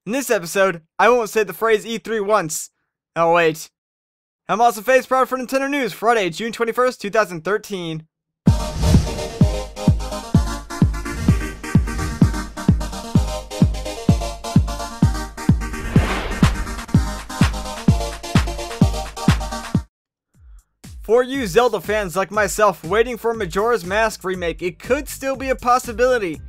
In this episode, I won't say the phrase E3 once. Oh wait. I'm also face proud for Nintendo News, Friday, June 21st, 2013. For you Zelda fans like myself waiting for Majora's Mask remake, it could still be a possibility.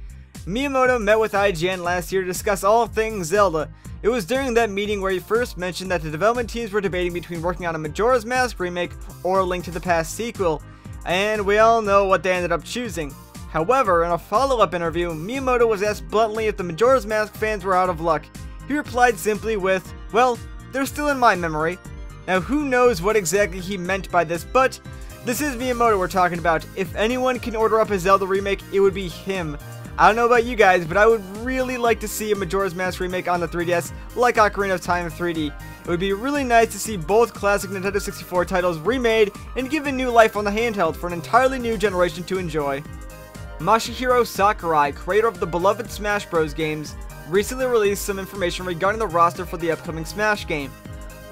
Miyamoto met with IGN last year to discuss all things Zelda. It was during that meeting where he first mentioned that the development teams were debating between working on a Majora's Mask remake or a Link to the Past sequel, and we all know what they ended up choosing. However, in a follow-up interview, Miyamoto was asked bluntly if the Majora's Mask fans were out of luck. He replied simply with, "Well, they're still in my memory." Now who knows what exactly he meant by this, but this is Miyamoto we're talking about. If anyone can order up a Zelda remake, it would be him. I don't know about you guys, but I would really like to see a Majora's Mask remake on the 3DS like Ocarina of Time 3D. It would be really nice to see both classic Nintendo 64 titles remade and given new life on the handheld for an entirely new generation to enjoy. Masahiro Sakurai, creator of the beloved Smash Bros. Games, recently released some information regarding the roster for the upcoming Smash game.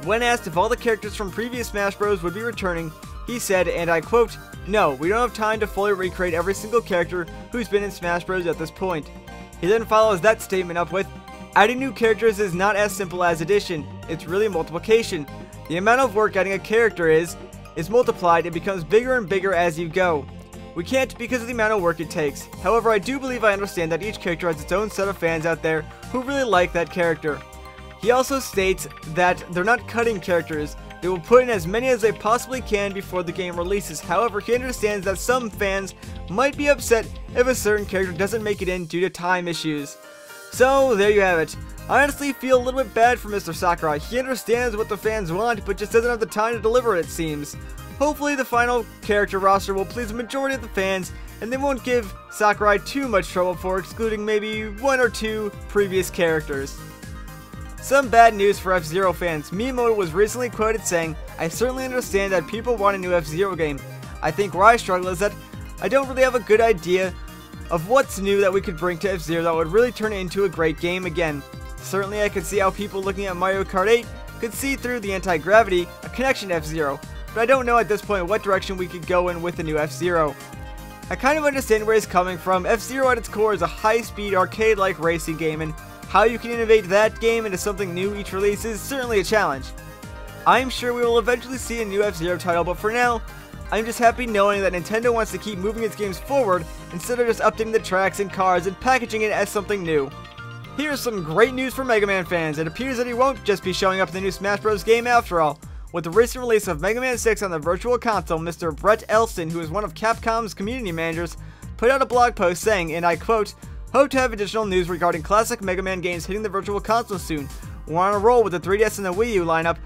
When asked if all the characters from previous Smash Bros. Would be returning, he said, and I quote, "No, we don't have time to fully recreate every single character who's been in Smash Bros. At this point." He then follows that statement up with, "Adding new characters is not as simple as addition, it's really multiplication. The amount of work adding a character is multiplied and becomes bigger and bigger as you go. We can't because of the amount of work it takes. However, I do believe I understand that each character has its own set of fans out there who really like that character." He also states that they're not cutting characters, they will put in as many as they possibly can before the game releases. However, he understands that some fans might be upset if a certain character doesn't make it in due to time issues. So, there you have it. I honestly feel a little bit bad for Mr. Sakurai. He understands what the fans want, but just doesn't have the time to deliver it, seems. Hopefully the final character roster will please the majority of the fans, and they won't give Sakurai too much trouble for excluding maybe one or two previous characters. Some bad news for FZero fans. Miyamoto was recently quoted saying, "I certainly understand that people want a new FZero game. I think where I struggle is that I don't really have a good idea of what's new that we could bring to FZero that would really turn it into a great game again. Certainly I could see how people looking at Mario Kart 8 could see through the anti-gravity, a connection to FZero, but I don't know at this point what direction we could go in with the new FZero. I kind of understand where he's coming from. FZero at its core is a high-speed, arcade-like racing game, and how you can innovate that game into something new each release is certainly a challenge. I'm sure we will eventually see a new FZero title, but for now, I'm just happy knowing that Nintendo wants to keep moving its games forward instead of just updating the tracks and cars and packaging it as something new." Here's some great news for Mega Man fans. It appears that he won't just be showing up in the new Smash Bros. Game after all. With the recent release of Mega Man 6 on the Virtual Console, Mr. Brett Elston, who is one of Capcom's community managers, put out a blog post saying, and I quote, "Hope to have additional news regarding classic Mega Man games hitting the Virtual Console soon. We're on a roll with the 3DS and the Wii U lineup,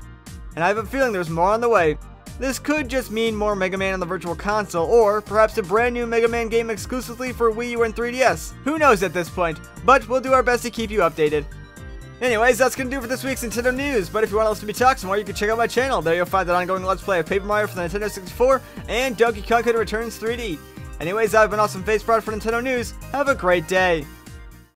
and I have a feeling there's more on the way. This could just mean more Mega Man on the Virtual Console, or perhaps a brand new Mega Man game exclusively for Wii U and 3DS. Who knows at this point, but we'll do our best to keep you updated." Anyways, that's going to do it for this week's Nintendo News, but if you want to listen to me talk some more, you can check out my channel. There you'll find that ongoing Let's Play of Paper Mario for the Nintendo 64 and Donkey Kong Country Returns 3D. Anyways, I've been Awesome Face Proud for Nintendo News. Have a great day.